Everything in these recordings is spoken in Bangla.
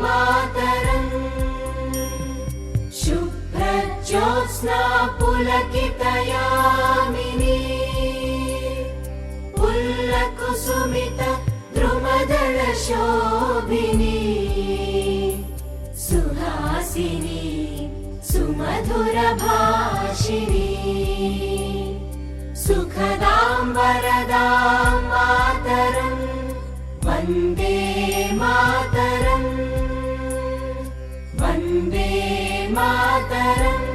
मातरम् शुभ्रज्योत्स्ना पुलकितयामिनी पुल्लकुसुमित द्रुमदलशोभिनी सुहासिनी सुमधुरभाषिणी सुखदां वरदां मातरम् वन्दे मातरम् वन्दे मातरम्।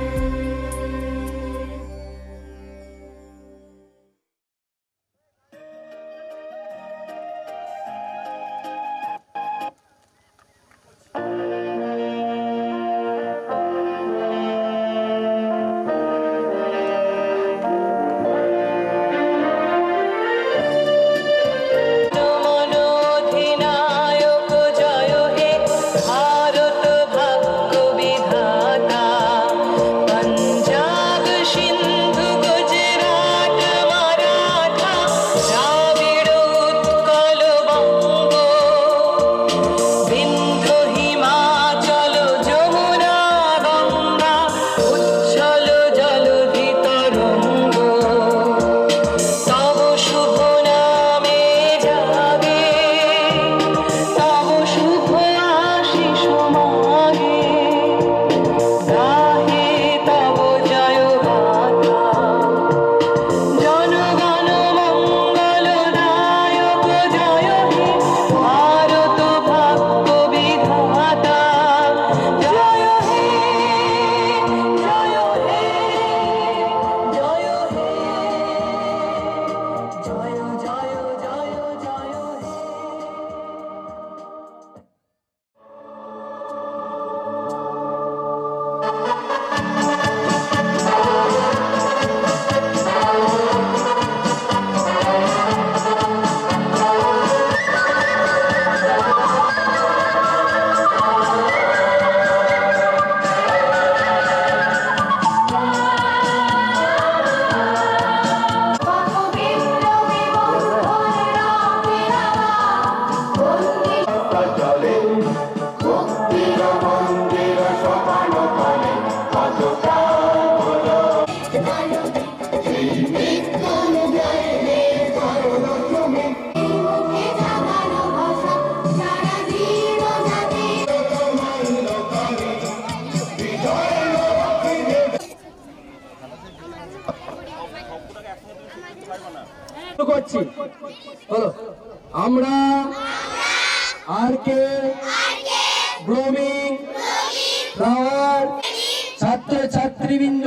করছি হলো আমরা আরকে ব্লুমিং ফ্লাওয়ার ছাত্রছাত্রীবৃন্দ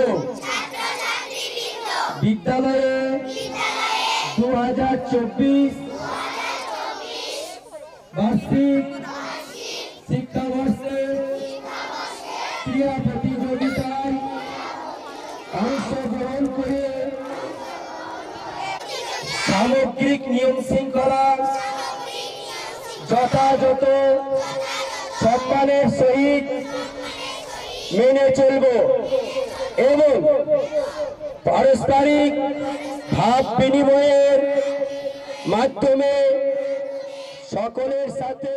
বিদ্যালয়ে 2024 বার্ষিক শিক্ষাবর্ষে ক্রীড়া প্রতিযোগিতায় অংশগ্রহণ করে সামগ্রিক নিয়ম শৃঙ্খলা যথাযথ সম্মানের সহিত মেনে চলব এবং পারস্পরিক ভাব বিনিময়ের মাধ্যমে সকলের সাথে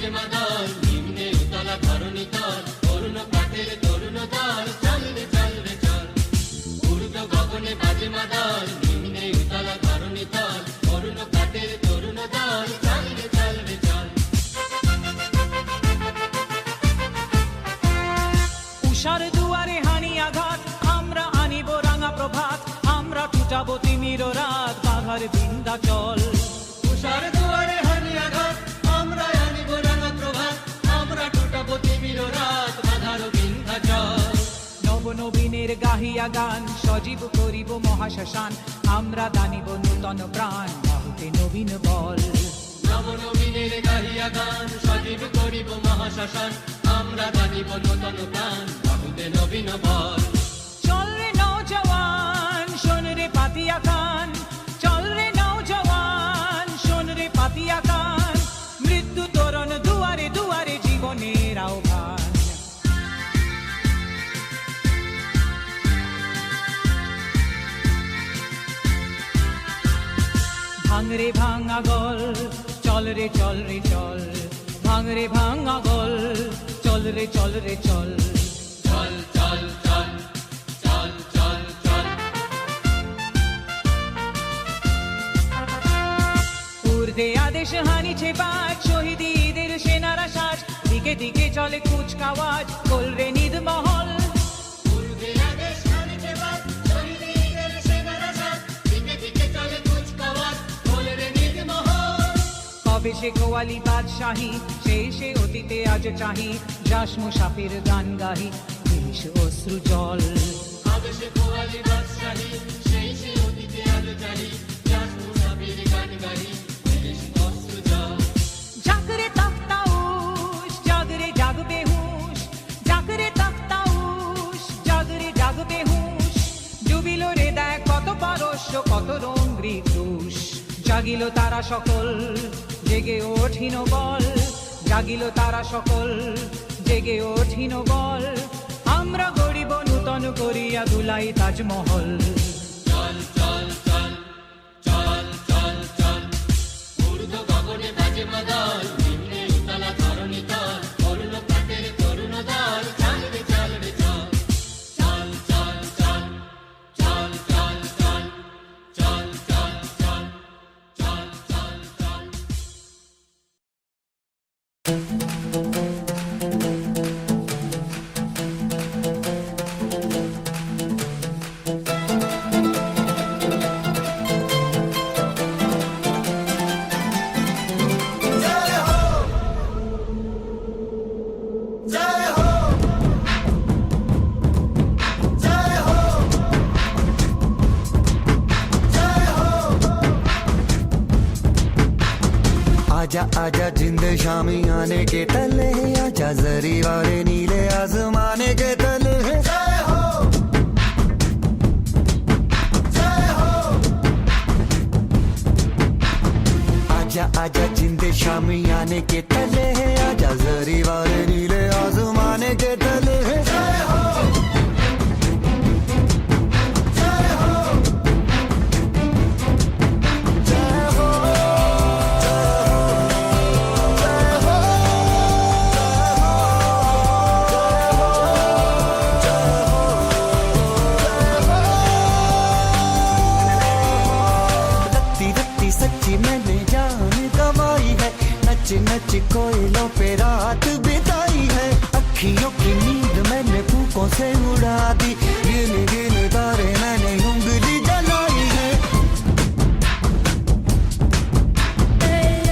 বাজে মাদল নিম্নে উতলা ধরণী তল অরুণ প্রাতের তরুণ দল চল রে চল রে চল ঊর্ধ্ব গগনে বাজে মাদল নিম্নে উতলা ধরণী তল অরুণ প্রাতের তরুণ দল চল রে চল রে চল উষার দুয়ারে হানি আঘাত আমরা আনিব রাঙা প্রভাত আমরা টুটাবো তিমির রাত বাঘার বিন্ধ্যাচল তুষার দুয়ারে হানি আঘাত আমরা আনিব রাঙা প্রভাত আমরা টুটাবো তিমির রাত বাধার বিন্ধ্যাচল নব নবীনের গাহিয়া গান সজীব করিব মহাশ্মশান আমরা দানিব নূতন প্রাণ বাহুতে নবীন বল নবনবীনের গাহিয়া গান সজীব করিব মহাশ্মশান আমরা দানিব নূতন প্রাণ বাহুতে নবীন বল চল রে নওজওয়ান শোন রে পাতিয়া কান চল রে নওজওয়ান শোন রে পাতিয়া কান মৃত্যু তোরণ দুয়ারে দুয়ারে জীবনের আহ্বান ভাঙরে ভাঙা গল চল রে চল রে চল ভাঙরে ভাঙা গল চল রে চল রে চল চল চল চল চল চল চল ঊর্ধ্বে আদেশ হানিছে বাজ শহীদদের সেনারা সাজ দিকে দিকে চলে কুচকাওয়াজ কোল রে নিদ মহল পূর্বে আদেশ হানিছে বাজ শহীদদের সেনারা সাজ দিকে দিকে চলে কুচকাওয়াজ বলে রে নির্মোহ কবে সে গোয়ালি বাদশাহী সেই সে অতীতে আজ চাহি যাস মুসাফির গান গাহি দেশ অশ্রু জল আদেশে গোয়ালি বাদশাহী সেই সে অতীতে আজ চাহি যাস মুসাফির গান গাহি দেশ অশ্রু জল জাগরে তখতাউশ জাগরে জাগবে হুঁশ জাগরে তখতাউশ জাগরে জাগবে হুঁশ ডুবিল রে দেখ কত পারস্য কত রঙ্গি ক্রুশ জাগিল তারা সকল জেগে ওঠিন বল জাগিল তারা সকল জেগে ওঠিন বল আমরা গড়িব নূতন করিয়া দুলাই তাজমহল চল চল চল চল চল চল ঊর্ধ্ব গগনে বাজে মাদল নিম্নে উতলা ধরণী তল অরুণ প্রাতের তরুণ দল চল রে চল রে চল চল চল চল চল চল চল চল চল চল চল চল চল आजा आजा जिंद शामी आने के तले आजा जरी वाले नीले आसमाने के तले जय हो जय हो आजा आजा जिंद शामी आने के तले आजा जरी वाले नीले आसमाने के तले जय हो जय हो जय हो सच्ची मैंने जान गवाई है नच नच कोयलों पे रात बिताई है अखियों की नींद मैंने फूकों से उड़ा दी गिन गिन तारे मैंने उंगली जलाई है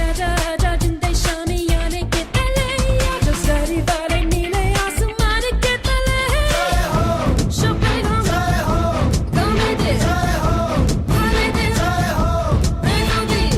आजा आजा जिंदे शामी आने के तले आजा सारी वाले नीले आसमान के तले शोपे हम गाने दे खाने दे रहने दे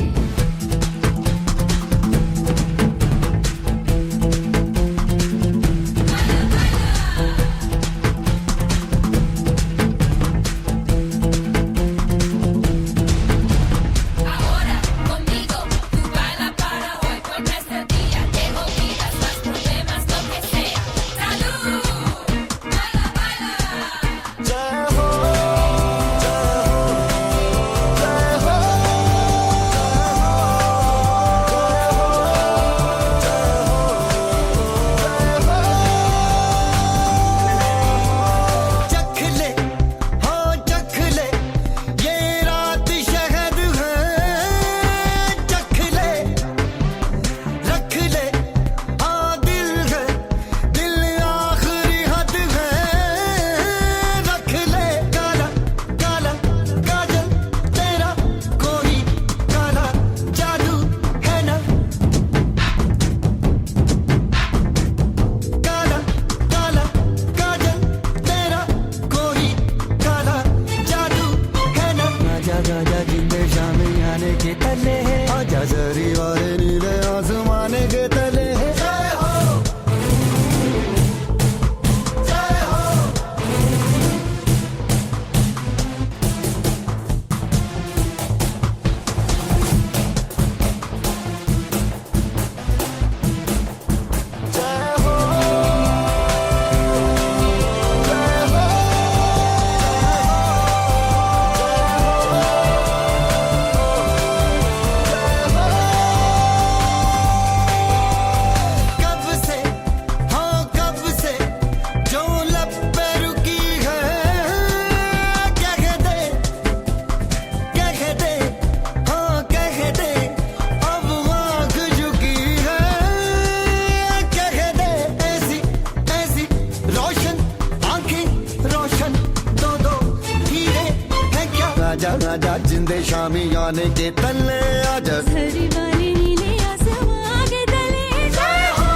बंदे शामियाने के तले आजा सारी वाले नीले आसमां के तले जय हो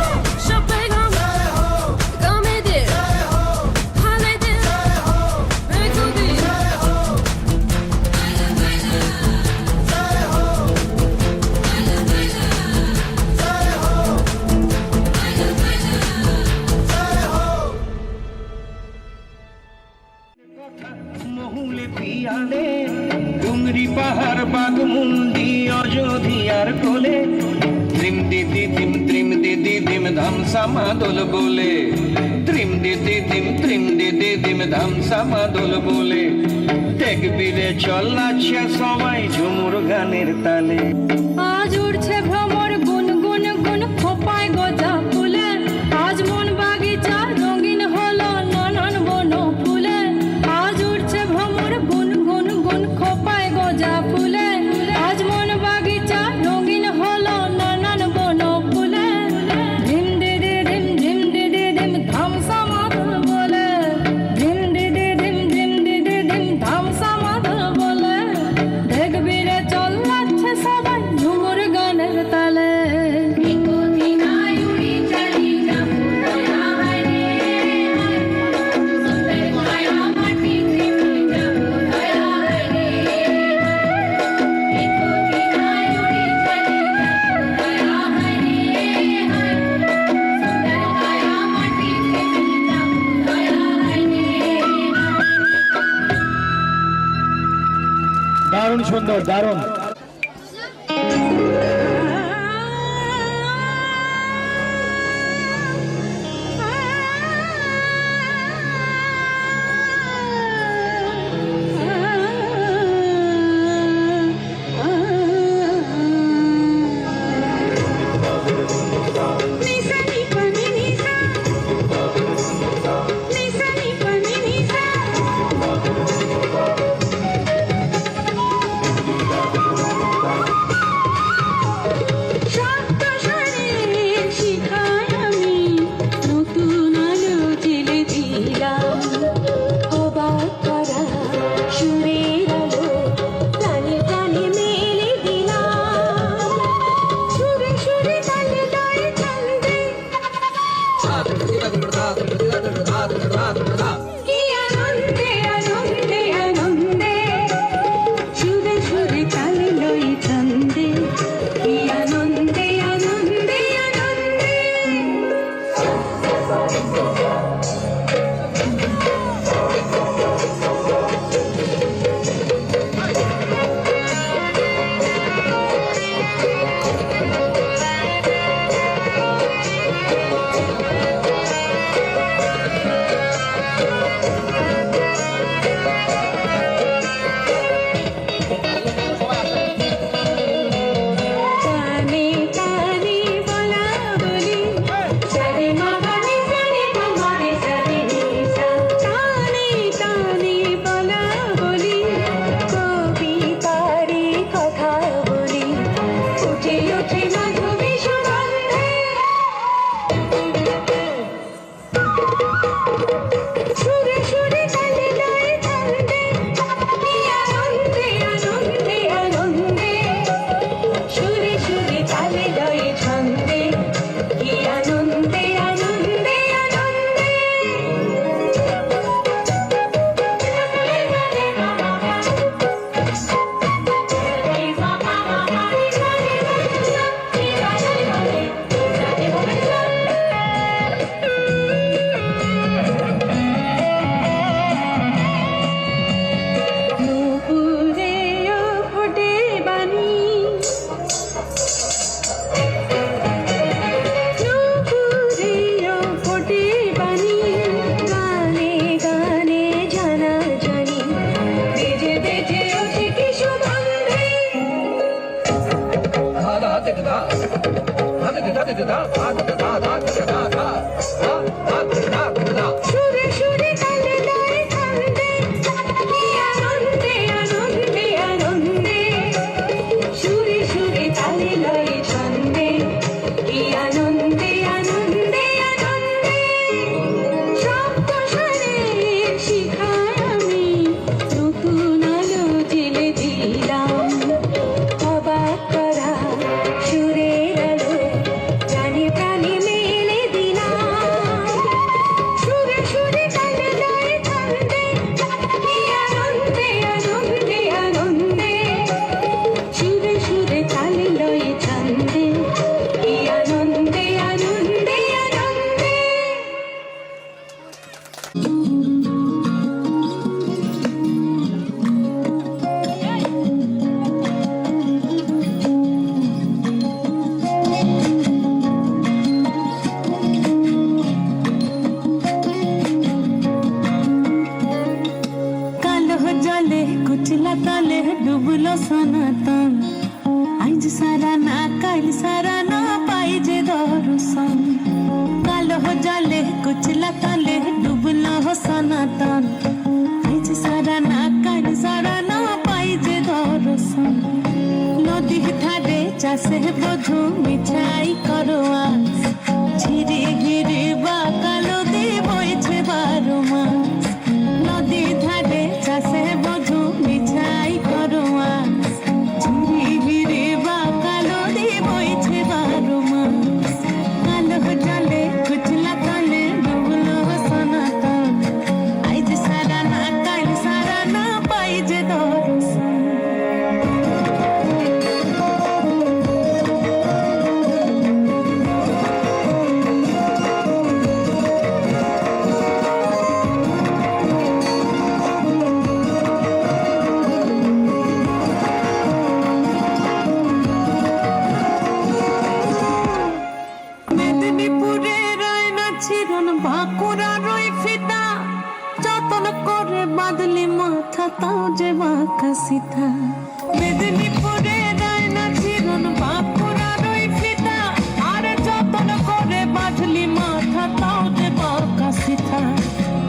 शोपेगम जय हो कॉमेडी जय हो हॉलिडे जय हो मेलोडी जय हो মহুলে পিয়ালে ডুংরি পাহাড় বাগমুন্ডি অযোধ্যার কোলে ত্রিম দিদি দিম ধাম সামাদল বলে ত্রিম দিদি দিম ধাম সামাদল বলে দেখবি রে চল নাচছে সবাই ঝুমুর গানের তালে আজ উড়ছে ভ্রমর গুনগুন গুন খোপায় গজা ফুলে আজ মন বাগিচা রঙিন হলো নানান বন ফুলে আজ উড়ছে ভ্রমর গুনগুন গুন খোপায় গজা ফুলে আজ মন বাগিচা রঙিন হলো নানান বন ফুলে ধিম দিদি দিম ধাম সামাদল বলে ধিম দিদি দিম ধাম সামাদল বলে দেখবি রে চল নাচছে সবাই ঝুমুর গানের তালে দারুণ সুন্দর, দারুণ। শিখায় আমি নতুন আলো জেলে দিলাম কালো জলে কুচলা তলে ডুবলো সনাতন আজ সারা না কাল সারা না পাই যে দর্শন নদী ধারে চাষে বধু মিঠাই করো আজ ঝিরি ঘিরি বা কালো দিয়ে বইছে 12 মাস নদী ধারে চাষে বধু মিঠাই করো আজ ঝিরি ঘিরি বা কালো দিয়ে বইছে 12 মাস কালো জলে কুচলা তলে ডুবলো সনাতন আজ সারা না কাল সারা না পাই যে দর্শন মেদিনীপুরের আয়না ছিরন বাঁকুড়ার ওই ফিতা যতন করে বাদলি মাথা তাও যে বাঁকা সিথা মেদিনীপুরের আয়না ছিরন বাঁকুড়ার ওই ফিতা আর যতন করে বাদলি মাথা তাও যে বাঁকা সিথা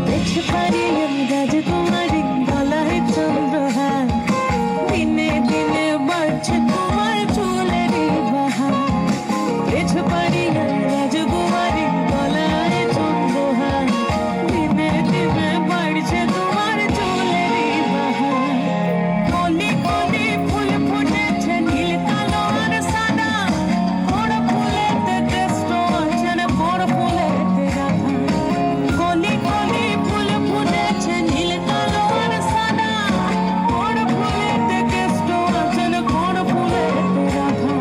দেখতে পারি আমি রাজকুমারী গলায় চন্দ্রহার দিনে দিনে বাড়ছে তোমার চুলের বাহার দেখতে পারি আমি রাজকুমারী গলায় চন্দ্রহার দিনে দিনে বাড়ছে তোমার চুলের বাহার কলি কলি ফুল ফুটেছে নীল কালো আর সাদা বড় ফুলেতে কেষ্ট আছে না বড় ফুলেতে রাধা কলি কলি ফুল ফুটেছে নীল কালো আর সাদা বড় ফুলেতে কেষ্ট আছে না বড় ফুলেতে রাধা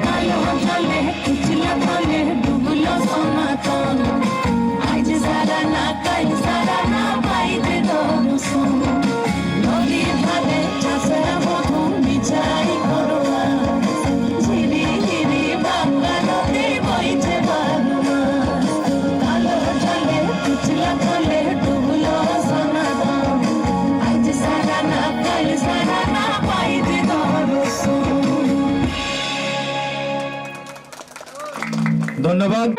কালো জলে কুচলা তলে ডুবলো সনাতন আজ সারা না কাল সারা না পাই যে দর্শন নদীর ধারে চাষের বধু মিঠাই করো আজ ঝিরি ঝিরি বাংলা নদী বইছে 12 মাস কালো জলে কুচলা তলে ডুবলো সনাতন আজ সারা না কাল সারা না পাই যে দর্শন ধন্যবাদ।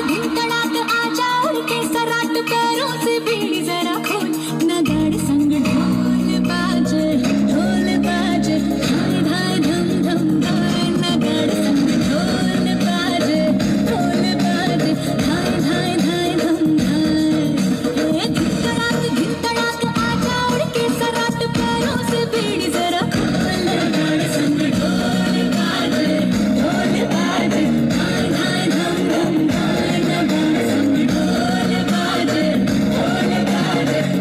दिन तड़ाक आजा उड़ के सराट पैरों से बीड़ी जरा खोल नगाड़ संग ढोल बाजे धाय धाय धम धम धाय नगाड़ संग ढोल बाजे धाय धाय धाय धम धाय दिन तड़ाक आजा उड़ के सराट पैरों से बीड़ी जरा खोल नगाड़ संग ढोल बाजे धाय धाय धम धम धाय नगाड़ संग ढोल बाजे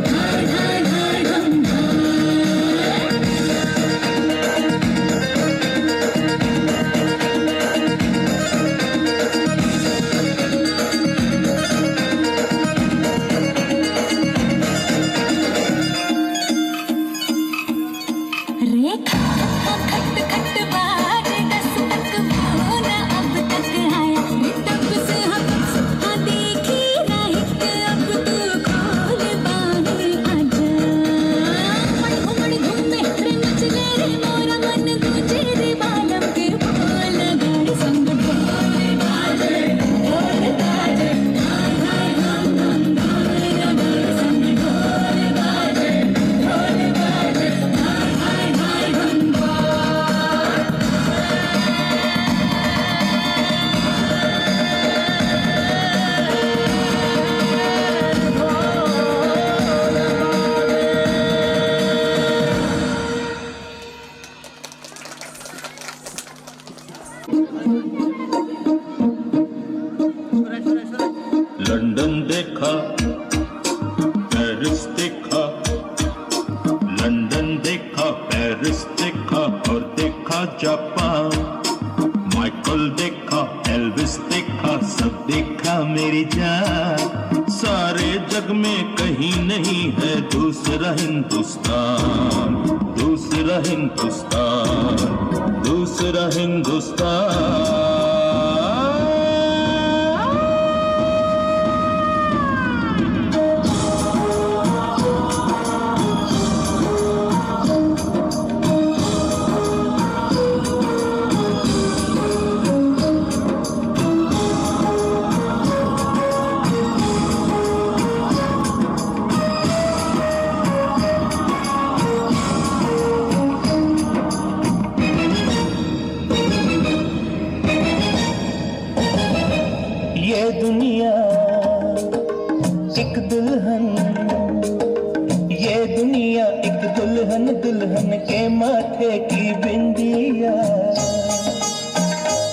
धाय धाय धाय धम रेखा खट खट बाजे दस तक होना अब तक आया तब से हम सुबह देखी नहीं कि अब तू खोल बाहें आजा मन घूमे रे मचले रे मोरा मन गूंजे रे बालम के बोल गाड़ी संग ढोल बाजे हाय हाय हम धाय गाड़ी संग ढोल बाजे हाय हाय हम लंदन देखा, पेरिस देखा, लंदन देखा, पेरिस देखा और देखा जापान। माइकल देखा, एल्विस देखा, सब देखा मेरी जान। सारे जग में कहीं नहीं है दूसरा हिंदुस्तान। दूसरा हिंदुस्तान, दूसरा हिंदुस्तान। ये दुनिया एक दुल्हन, ये दुनिया एक दुल्हन, दुल्हन के माथे की बिंदिया।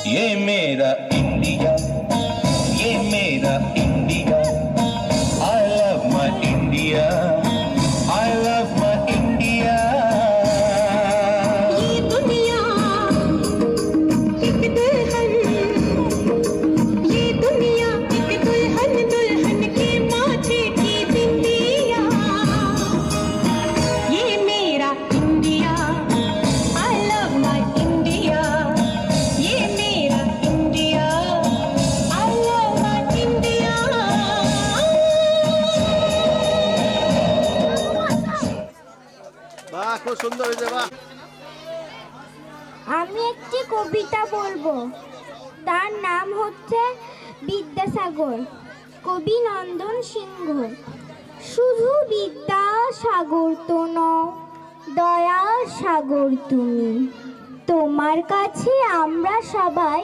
ये मेरा इंडिया, ये मेरा India. I love my India, I love my India. ये दुनिया एक दुल्हन, ये दुनिया एक दुल्हन, दुल्हन के माथे की बिंदिया। ये मेरा India, I love my India. ये मेरा India, I love my India. বাহ, খুব সুন্দর হয়েছে, বাহ। আমি একটি কবিতা বলবো, তার নাম হচ্ছে বিদ্যাসাগর, কবি নন্দন সিংহ। শুধু বিদ্যাসাগর তো নও, দয়ার সাগর তুমি। তোমার কাছে আমরা সবাই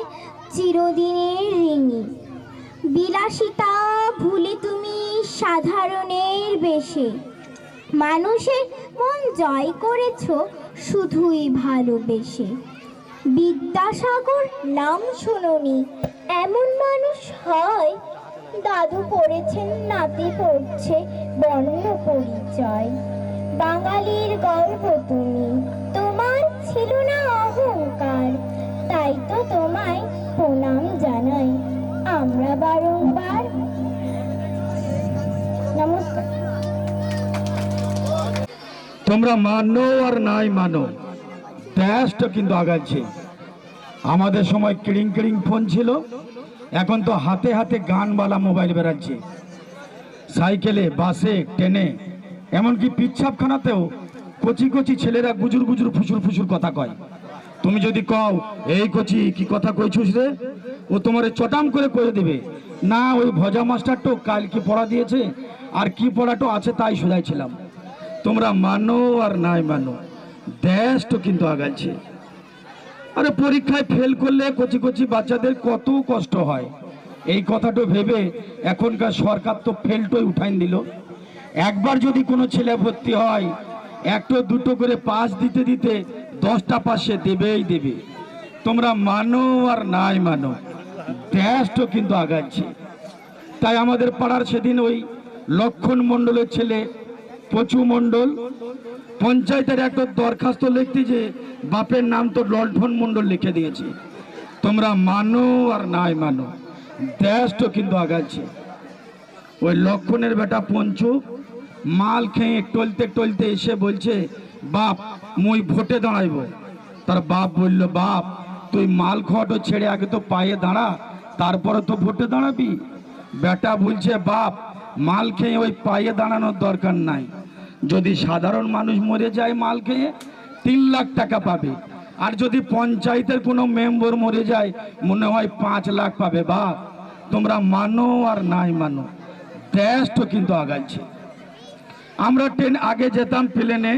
চিরদিনের ঋণী। বিলাসিতা ভুলে তুমি সাধারণের বেশে মানুষের মন জয় করেছ শুধুই ভালোবেসে। বিদ্যাসাগর নাম শোনোনি, এমন মানুষ হয়? দাদু পড়েছেন, নাতি পড়ছে বর্ণ পরিচয়। বাঙালির গর্ব তুমি, তোমার ছিল না অহংকার, তাই তো তোমায় প্রণাম জানাই আমরা বারংবার। নমস্কার। তোমরা মানো আর নাই মানো, দেশটা কিন্তু আগাচ্ছে। আমাদের সময় কিড়িং কিড়িং ফোন ছিল, এখন তো হাতে হাতে গানওয়ালা মোবাইল বেরাচ্ছে। সাইকেলে, বাসে, ট্রেনে, এমনকি পিচ্ছাপখানাতেও কচি কচি ছেলেরা গুজুর গুজুর ফুসুর ফুসুর কথা কয়। তুমি যদি কও এই কচি কি কথা কইছিস রে, ও তোমারে চটাম করে কয়ে দেবে, না ওই ভজা মাস্টারটো কাল কি পড়া দিয়েছে আর কি পড়াটো আছে তাই শোনাইছিলাম। তোমরা মানো আর নাই মানো, দেশ তো কিন্তু আগাচ্ছে। আরে পরীক্ষায় ফেল করলে কচি কচি বাচ্চাদের কত কষ্ট হয়, এই কথাটা ভেবে এখনকার সরকার তো ফেলটোই উঠাই দিল। একবার যদি কোনো ছেলে ভর্তি হয়, একটা দুটো করে পাস দিতে দিতে 10টা পাস সে দেবেই দেবে। তোমরা মানো আর নাই মানো, দেশ তো কিন্তু আগাচ্ছে। তাই আমাদের পাড়ার সেদিন ওই লক্ষণ মণ্ডলের ছেলে পচু মণ্ডল পঞ্চায়েতের একটা দরখাস্ত লিখতে যে বাপের নাম তো লণ্ঠন মণ্ডল লিখে দিয়েছে। তোমরা মানো আর নাই মানো, দেশ তো কিন্তু আগাচ্ছে। ওই লক্ষণের বেটা পঞ্চু মাল খেয়ে টলতে টলতে এসে বলছে, বাপ মুই ভোটে দাঁড়াইব। তার বাপ বলল, বাপ তুই মাল খাওয়াটা ছেড়ে আগে তো পায়ে দাঁড়া, তারপরে তো ভোটে দাঁড়াবি। বেটা বলছে, বাপ মাল খেয়ে ওই পায়ে দাঁড়ানোর দরকার নাই, যদি সাধারণ মানুষ মরে যায় মাল খেয়ে 3 লাখ টাকা পাবে, আর যদি পঞ্চায়েতের কোনো মেম্বার মরে যায় মনে হয় 5 লাখ পাবে। বাপ তোমরা মানো আর নাই মানো, দেশ তো কিন্তু আগাচ্ছে। আমরা ট্রেন আগে যেতাম প্লেনে,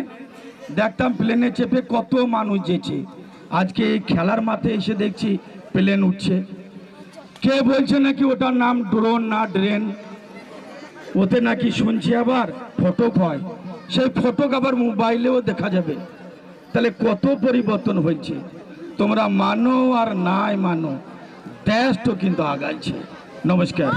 দেখতাম প্লেনে চেপে কত মানুষ যেছে। আজকে এই খেলার মাঠে এসে দেখছি প্লেন উঠছে। কে বলছে নাকি ওটার নাম ড্রোন না ড্রেন, ওতে নাকি শুনছি আবার ফটক হয়, সেই ফটক আবার মোবাইলেও দেখা যাবে। তাহলে কত পরিবর্তন হয়েছে। তোমরা মানো আর নাই মানো, দেশ তো কিন্তু আগাচ্ছে। নমস্কার।